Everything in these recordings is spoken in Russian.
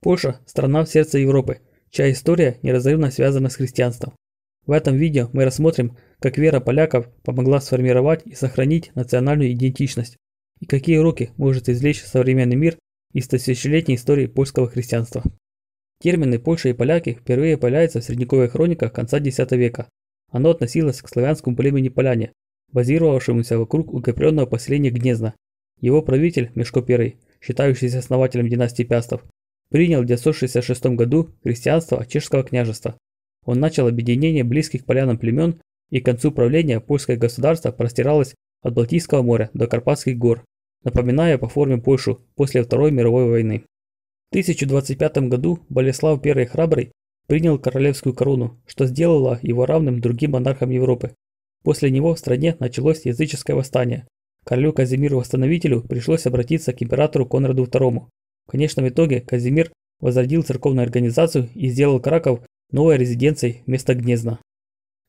Польша – страна в сердце Европы, чья история неразрывно связана с христианством. В этом видео мы рассмотрим, как вера поляков помогла сформировать и сохранить национальную идентичность, и какие уроки может извлечь современный мир из тысячелетней истории польского христианства. Термины «Польша» и «поляки» впервые появляются в средневековых хрониках конца X века. Оно относилось к славянскому племени поляне, базировавшемуся вокруг укрепленного поселения Гнезна. Его правитель Мешко I, считающийся основателем династии Пястов, принял в 966 году христианство от чешского княжества. Он начал объединение близких полянам племен, и к концу правления польское государство простиралось от Балтийского моря до Карпатских гор, напоминая по форме Польшу после Второй мировой войны. В 1025 году Болеслав I Храбрый принял королевскую корону, что сделало его равным другим монархам Европы. После него в стране началось языческое восстание. Королю Казимиру Восстановителю пришлось обратиться к императору Конраду II. В конечном итоге Казимир возродил церковную организацию и сделал Краков новой резиденцией вместо Гнезна.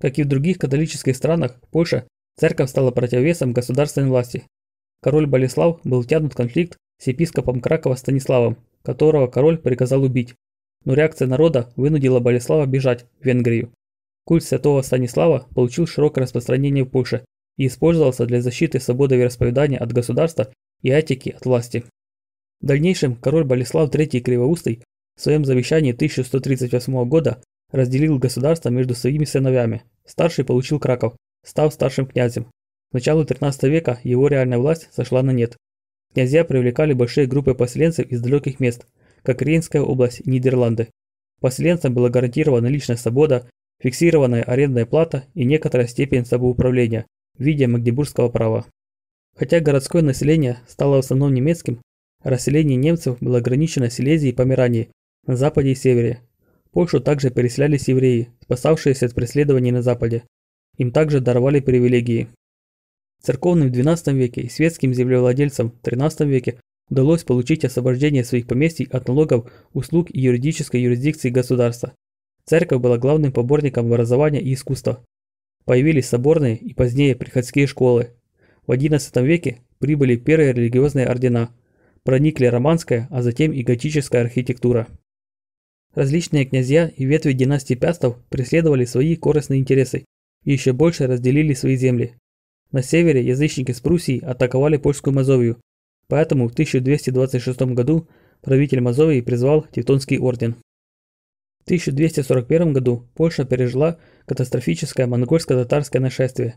Как и в других католических странах, в Польше церковь стала противовесом государственной власти. Король Болеслав был втянут в конфликт с епископом Кракова Станиславом, которого король приказал убить. Но реакция народа вынудила Болеслава бежать в Венгрию. Культ святого Станислава получил широкое распространение в Польше и использовался для защиты свободы вероисповедания от государства и этики от власти. В дальнейшем король Болеслав III Кривоустый в своем завещании 1138 года разделил государство между своими сыновьями. Старший получил Краков, став старшим князем. К началу 13 века его реальная власть сошла на нет. Князья привлекали большие группы поселенцев из далеких мест, как Рейнская область и Нидерланды. Поселенцам была гарантирована личная свобода, фиксированная арендная плата и некоторая степень самоуправления в виде магдебургского права. Хотя городское население стало в основном немецким, расселение немцев было ограничено Силезией и Померанией на западе и севере. В Польшу также переселялись евреи, спасавшиеся от преследований на западе. Им также даровали привилегии. Церковным в XII веке и светским землевладельцам в XIII веке удалось получить освобождение своих поместий от налогов, услуг и юридической юрисдикции государства. Церковь была главным поборником образования и искусства. Появились соборные и позднее приходские школы. В XI веке прибыли первые религиозные ордена. Проникли романская, а затем и готическая архитектура. Различные князья и ветви династии Пястов преследовали свои корыстные интересы и еще больше разделили свои земли. На севере язычники с Пруссией атаковали польскую Мазовию, поэтому в 1226 году правитель Мазовии призвал Тевтонский орден. В 1241 году Польша пережила катастрофическое монгольско-татарское нашествие.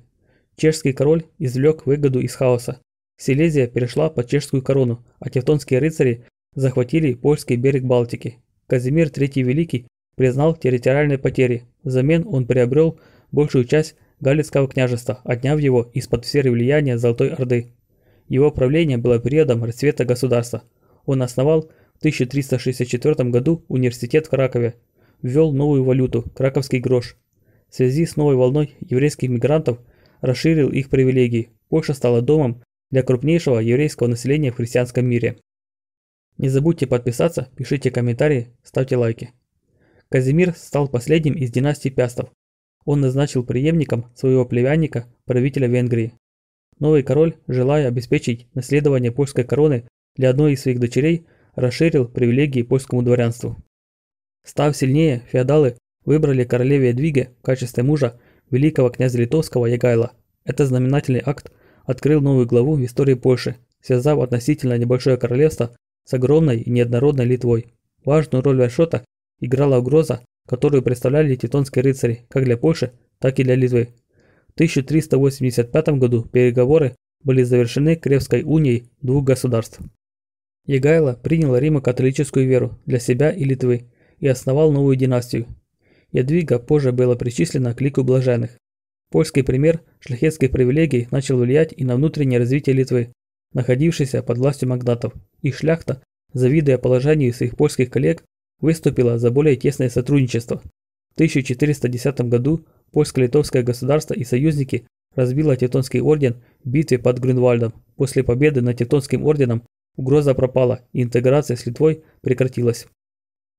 Чешский король извлек выгоду из хаоса. Силезия перешла под чешскую корону, а тевтонские рыцари захватили польский берег Балтики. Казимир III Великий признал территориальные потери, взамен он приобрел большую часть Галицкого княжества, отняв его из-под сферы влияния Золотой Орды. Его правление было периодом расцвета государства. Он основал в 1364 году университет в Кракове, ввел новую валюту – краковский грош. В связи с новой волной еврейских мигрантов расширил их привилегии. Польша стала домом для крупнейшего еврейского населения в христианском мире. Не забудьте подписаться, пишите комментарии, ставьте лайки. Казимир стал последним из династии Пястов. Он назначил преемником своего племянника, правителя Венгрии. Новый король, желая обеспечить наследование польской короны для одной из своих дочерей, расширил привилегии польскому дворянству. Став сильнее, феодалы выбрали королеве Ядвиге в качестве мужа великого князя литовского Ягайла. Этот знаменательный акт открыл новую главу в истории Польши, связав относительно небольшое королевство с огромной и неоднородной Литвой. Важную роль в расчетах играла угроза, которую представляли тевтонские рыцари как для Польши, так и для Литвы. В 1385 году переговоры были завершены Кревской унией двух государств. Ягайло принял римо-католическую веру для себя и Литвы и основал новую династию. Ядвига позже была причислена к лику блаженных. Польский пример шляхетских привилегий начал влиять и на внутреннее развитие Литвы, находившейся под властью магнатов. Их шляхта, завидуя положению своих польских коллег, выступила за более тесное сотрудничество. В 1410 году польско-литовское государство и союзники разбило Тевтонский орден в битве под Грюнвальдом. После победы над Тевтонским орденом угроза пропала и интеграция с Литвой прекратилась.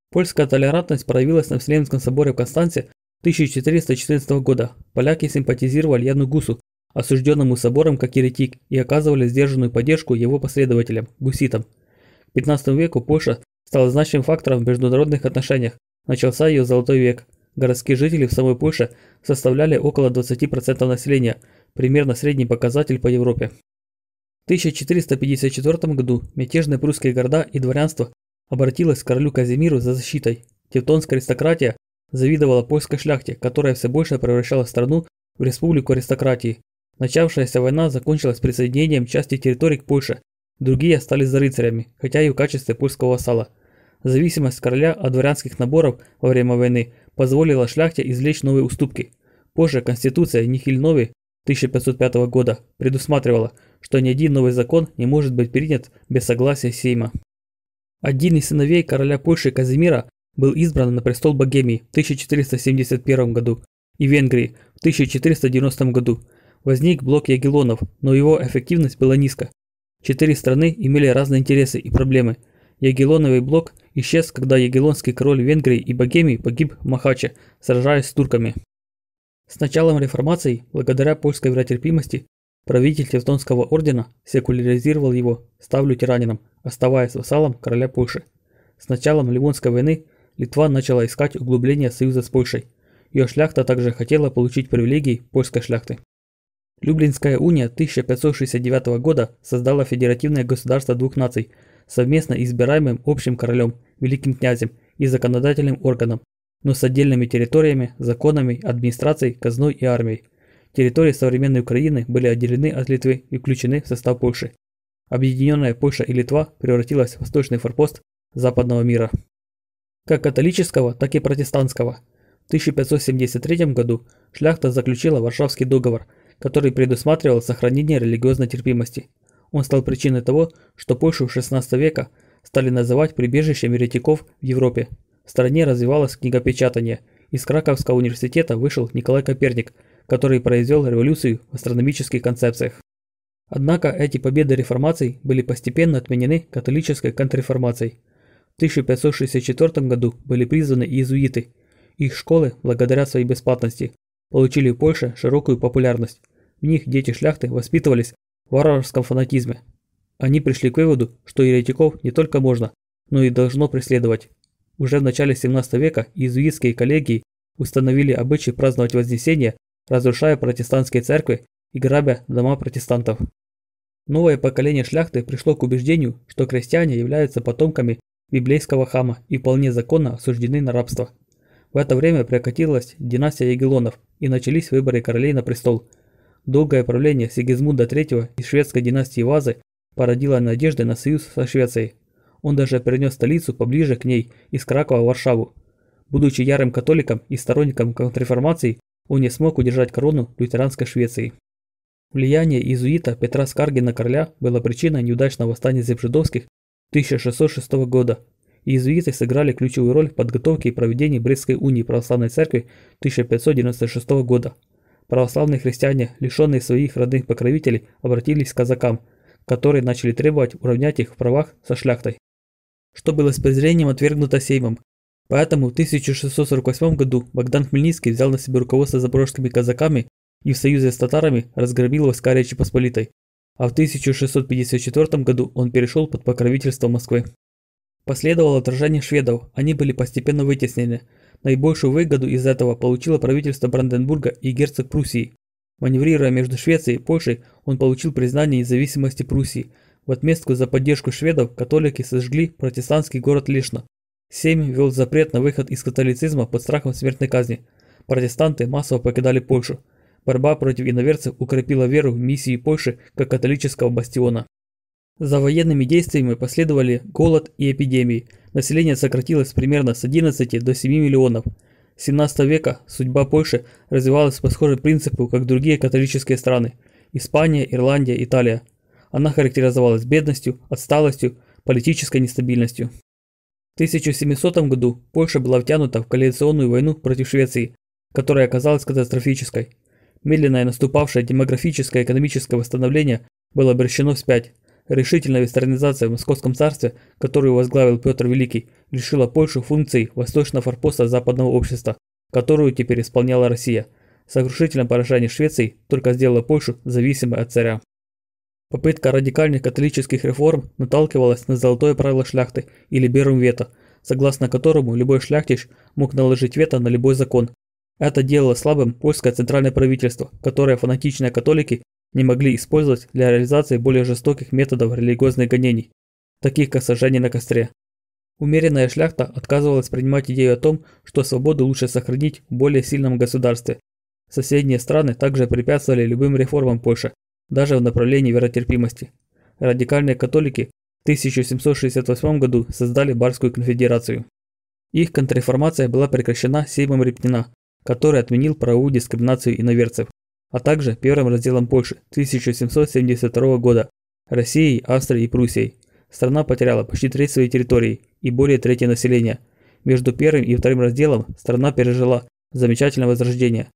Польская толерантность проявилась на Вселенском соборе в Констанце 1414 года. Поляки симпатизировали Яну Гусу, осужденному собором как еретик, и оказывали сдержанную поддержку его последователям, гуситам. К XV веку Польша стала значимым фактором в международных отношениях. Начался ее золотой век. Городские жители в самой Польше составляли около 20% населения, примерно средний показатель по Европе. В 1454 году мятежные прусские города и дворянство обратилось к королю Казимиру за защитой. Тевтонская аристократия завидовала польской шляхте, которая все больше превращала страну в республику аристократии. Начавшаяся война закончилась присоединением части территорий к Польше, другие остались за рыцарями, хотя и в качестве польского вассала. Зависимость короля от дворянских наборов во время войны позволила шляхте извлечь новые уступки. Позже Конституция Нихильновы 1505 года предусматривала, что ни один новый закон не может быть принят без согласия Сейма. Один из сыновей короля Польши Казимира был избран на престол Богемии в 1471 году и Венгрии в 1490 году. Возник блок Ягеллонов, но его эффективность была низка. 4 страны имели разные интересы и проблемы. Ягеллоновый блок исчез, когда ягеллонский король Венгрии и Богемии погиб в Махаче, сражаясь с турками. С началом реформации, благодаря польской веротерпимости, правитель Тевтонского ордена секуляризировал его, став лютеранином, оставаясь вассалом короля Польши. С началом Ливонской войны Литва начала искать углубление союза с Польшей. Ее шляхта также хотела получить привилегии польской шляхты. Люблинская уния 1569 года создала федеративное государство двух наций, совместно избираемым общим королем, великим князем и законодательным органом, но с отдельными территориями, законами, администрацией, казной и армией. Территории современной Украины были отделены от Литвы и включены в состав Польши. Объединенная Польша и Литва превратилась в восточный форпост западного мира. Как католического, так и протестантского. В 1573 году шляхта заключила Варшавский договор, который предусматривал сохранение религиозной терпимости. Он стал причиной того, что Польшу XVI века стали называть прибежищем еретиков в Европе. В стране развивалось книгопечатание. Из Краковского университета вышел Николай Коперник, который произвел революцию в астрономических концепциях. Однако эти победы реформации были постепенно отменены католической контрреформацией. В 1564 году были призваны иезуиты. Их школы, благодаря своей бесплатности, получили в Польше широкую популярность. В них дети шляхты воспитывались в варварском фанатизме. Они пришли к выводу, что еретиков не только можно, но и должно преследовать. Уже в начале 17 века иезуитские коллегии установили обычай праздновать Вознесение, разрушая протестантские церкви и грабя дома протестантов. Новое поколение шляхты пришло к убеждению, что крестьяне являются потомками библейского Хама и вполне законно осуждены на рабство. В это время прекратилась династия Ягеллонов и начались выборы королей на престол. Долгое правление Сигизмунда III из шведской династии Вазы породило надежды на союз со Швецией. Он даже перенес столицу поближе к ней из Кракова в Варшаву. Будучи ярым католиком и сторонником контрреформации, он не смог удержать корону лютеранской Швеции. Влияние иезуита Петра Скарги на короля было причиной неудачного восстания Зебжидовских 1606 года. Иезуиты сыграли ключевую роль в подготовке и проведении Брестской унии православной церкви 1596 года. Православные христиане, лишенные своих родных покровителей, обратились к казакам, которые начали требовать уравнять их в правах со шляхтой, что было с презрением отвергнуто Сеймом. Поэтому в 1648 году Богдан Хмельницкий взял на себя руководство запорожскими казаками и в союзе с татарами разгромил войска Речи Посполитой, а в 1654 году он перешел под покровительство Москвы. Последовало отражение шведов, они были постепенно вытеснены. Наибольшую выгоду из этого получило правительство Бранденбурга и герцог Пруссии. Маневрируя между Швецией и Польшей, он получил признание независимости Пруссии. В отместку за поддержку шведов католики сожгли протестантский город Лешно. Сейм ввел запрет на выход из католицизма под страхом смертной казни. Протестанты массово покидали Польшу. Борьба против иноверцев укрепила веру в миссии Польши как католического бастиона. За военными действиями последовали голод и эпидемии. Население сократилось примерно с 11 до 7 миллионов. С 17 века судьба Польши развивалась по схожему принципу, как другие католические страны – Испания, Ирландия, Италия. Она характеризовалась бедностью, отсталостью, политической нестабильностью. В 1700 году Польша была втянута в коалиционную войну против Швеции, которая оказалась катастрофической. Медленное наступавшее демографическое и экономическое восстановление было обращено вспять. Решительная вестернизация в Московском царстве, которую возглавил Петр Великий, лишила Польшу функций восточного форпоста западного общества, которую теперь исполняла Россия. Сокрушительное поражение Швеции только сделало Польшу зависимой от царя. Попытка радикальных католических реформ наталкивалась на золотое правило шляхты или Берум вето, согласно которому любой шляхтич мог наложить вето на любой закон. Это делало слабым польское центральное правительство, которое фанатичные католики не могли использовать для реализации более жестоких методов религиозных гонений, таких как сожжение на костре. Умеренная шляхта отказывалась принимать идею о том, что свободу лучше сохранить в более сильном государстве. Соседние страны также препятствовали любым реформам Польши, даже в направлении веротерпимости. Радикальные католики в 1768 году создали Барскую конфедерацию. Их контрреформация была прекращена Сеймом Репнина, который отменил правовую дискриминацию иноверцев, а также первым разделом Польши 1772 года Россией, Австрией и Пруссией. Страна потеряла почти треть своей территории и более трети населения. Между первым и вторым разделом страна пережила замечательное возрождение.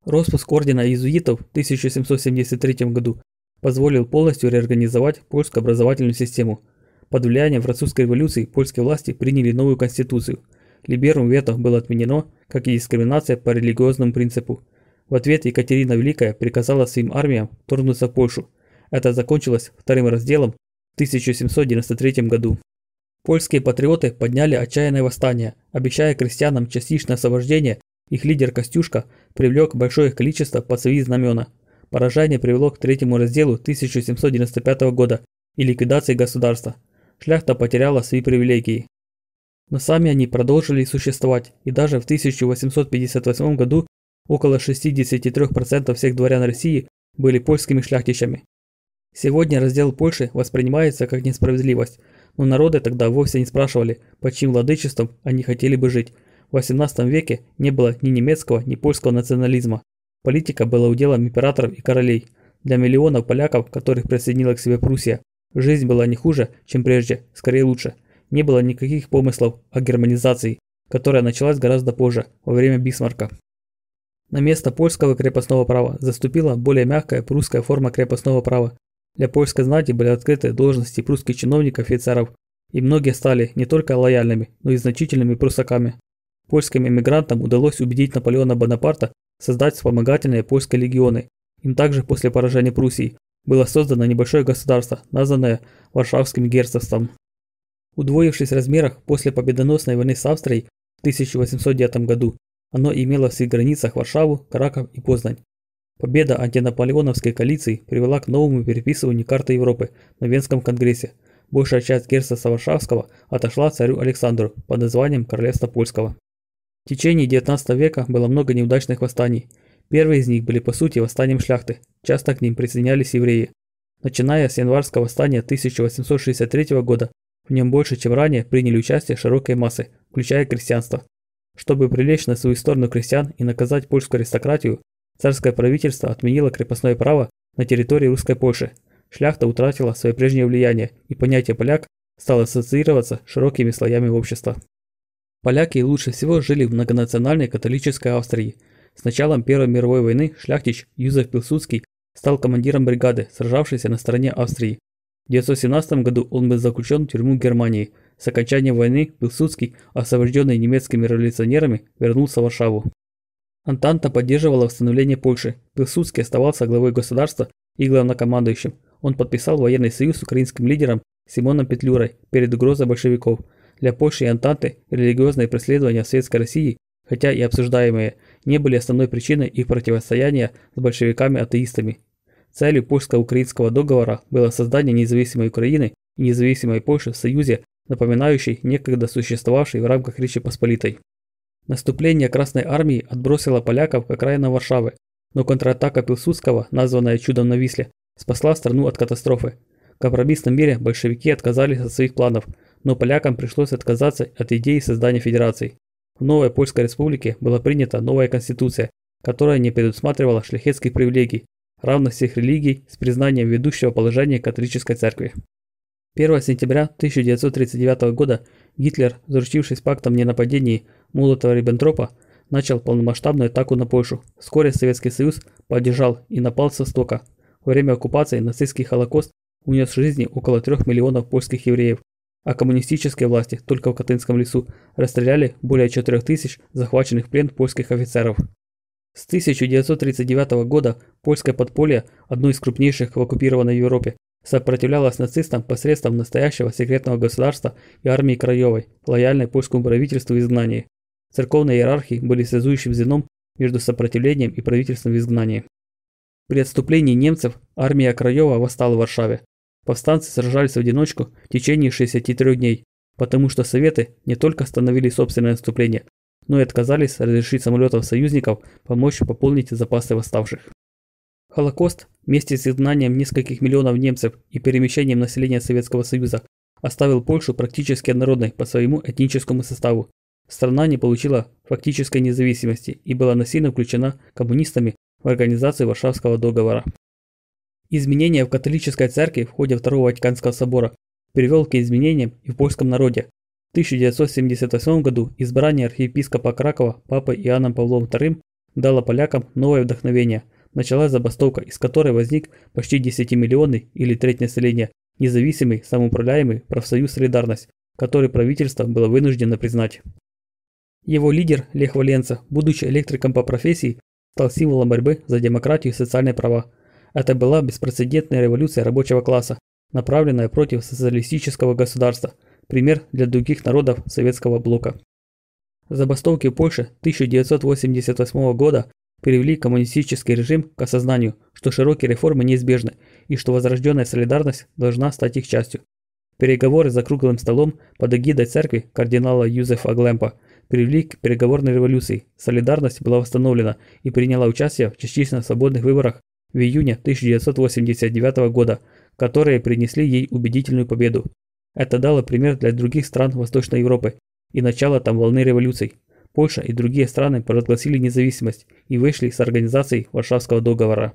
Распуск ордена иезуитов в 1773 году позволил полностью реорганизовать польскую образовательную систему. Под влиянием французской революции польские власти приняли новую конституцию. Либерум вето было отменено, как и дискриминация по религиозному принципу. В ответ Екатерина Великая приказала своим армиям вторгнуться в Польшу. Это закончилось вторым разделом в 1793 году. Польские патриоты подняли отчаянное восстание, обещая крестьянам частичное освобождение. Их лидер Костюшка привлек большое количество под свои знамена. Поражение привело к третьему разделу 1795 года и ликвидации государства. Шляхта потеряла свои привилегии. Но сами они продолжили существовать, и даже в 1858 году около 63% всех дворян России были польскими шляхтичами. Сегодня раздел Польши воспринимается как несправедливость, но народы тогда вовсе не спрашивали, под чьим владычеством они хотели бы жить. В XVIII веке не было ни немецкого, ни польского национализма. Политика была уделом императоров и королей. Для миллионов поляков, которых присоединила к себе Пруссия, жизнь была не хуже, чем прежде, скорее лучше. Не было никаких помыслов о германизации, которая началась гораздо позже, во время Бисмарка. На место польского крепостного права заступила более мягкая прусская форма крепостного права. Для польской знати были открыты должности прусских чиновников и офицеров, и многие стали не только лояльными, но и значительными прусаками. Польским эмигрантам удалось убедить Наполеона Бонапарта создать вспомогательные польские легионы. Им также после поражения Пруссии было создано небольшое государство, названное Варшавским герцогством. Удвоившись в размерах после победоносной войны с Австрией в 1809 году, оно имело в своих границах Варшаву, Краков и Познань. Победа антинаполеоновской коалиции привела к новому переписыванию карты Европы на Венском конгрессе. Большая часть герцогства Варшавского отошла царю Александру под названием Королевства Польского. В течение XIX века было много неудачных восстаний. Первые из них были по сути восстанием шляхты, часто к ним присоединялись евреи. Начиная с январского восстания 1863 года, в нем больше, чем ранее, приняли участие широкие массы, включая крестьянство. Чтобы привлечь на свою сторону крестьян и наказать польскую аристократию, царское правительство отменило крепостное право на территории русской Польши. Шляхта утратила свое прежнее влияние, и понятие «поляк» стало ассоциироваться с широкими слоями общества. Поляки лучше всего жили в многонациональной католической Австрии. С началом Первой мировой войны шляхтич Юзеф Пилсудский стал командиром бригады, сражавшейся на стороне Австрии. В 1917 году он был заключен в тюрьму Германии. С окончанием войны Пилсудский, освобожденный немецкими революционерами, вернулся в Варшаву. Антанта поддерживала восстановление Польши. Пилсудский оставался главой государства и главнокомандующим. Он подписал военный союз с украинским лидером Симоном Петлюрой перед угрозой большевиков. Для Польши и Антанты религиозные преследования в Советской России, хотя и обсуждаемые, не были основной причиной их противостояния с большевиками-атеистами. Целью польско-украинского договора было создание независимой Украины и независимой Польши в союзе, напоминающей некогда существовавший в рамках Речи Посполитой. Наступление Красной Армии отбросило поляков к окраинам Варшавы, но контратака Пилсудского, названная «Чудом на Висле», спасла страну от катастрофы. В компромиссном мире большевики отказались от своих планов, но полякам пришлось отказаться от идеи создания федерации. В новой Польской республике была принята новая конституция, которая не предусматривала шляхетских привилегий, равных всех религий с признанием ведущего положения католической церкви. 1 сентября 1939 года Гитлер, заручившись пактом о ненападении Молотова-Риббентропа, начал полномасштабную атаку на Польшу. Вскоре Советский Союз поддержал и напал с востока. Во время оккупации нацистский Холокост унес жизни около 3 миллионов польских евреев, а коммунистические власти только в Катынском лесу расстреляли более 4000 захваченных в плен польских офицеров. С 1939 года польское подполье, одно из крупнейших в оккупированной Европе, сопротивлялась нацистам посредством настоящего секретного государства и армии Краевой, лояльной польскому правительству в изгнании. Церковные иерархии были связующим звеном между сопротивлением и правительством в изгнании. При отступлении немцев армия Краева восстала в Варшаве. Повстанцы сражались в одиночку в течение 63 дней, потому что Советы не только остановили собственное наступление, но и отказались разрешить самолетам союзников помочь пополнить запасы восставших. Холокост вместе с изгнанием нескольких миллионов немцев и перемещением населения Советского Союза оставил Польшу практически однородной по своему этническому составу. Страна не получила фактической независимости и была насильно включена коммунистами в организацию Варшавского договора. Изменения в католической церкви в ходе Второго Ватиканского собора привел к изменениям и в польском народе. В 1978 году избрание архиепископа Кракова папой Иоанном Павлом II дало полякам новое вдохновение. Началась забастовка, из которой возник почти 10-миллионный или треть населения независимый самоуправляемый профсоюз «Солидарность», который правительство было вынуждено признать. Его лидер Лех Валенса, будучи электриком по профессии, стал символом борьбы за демократию и социальные права. Это была беспрецедентная революция рабочего класса, направленная против социалистического государства, пример для других народов советского блока. Забастовки в Польше 1988 года привели коммунистический режим к осознанию, что широкие реформы неизбежны и что возрожденная солидарность должна стать их частью. Переговоры за круглым столом под эгидой церкви кардинала Юзефа Глемпа привели к переговорной революции. Солидарность была восстановлена и приняла участие в частично свободных выборах в июне 1989 года, которые принесли ей убедительную победу. Это дало пример для других стран Восточной Европы и начало там волны революций. Польша и другие страны провозгласили независимость и вышли с организацией Варшавского договора.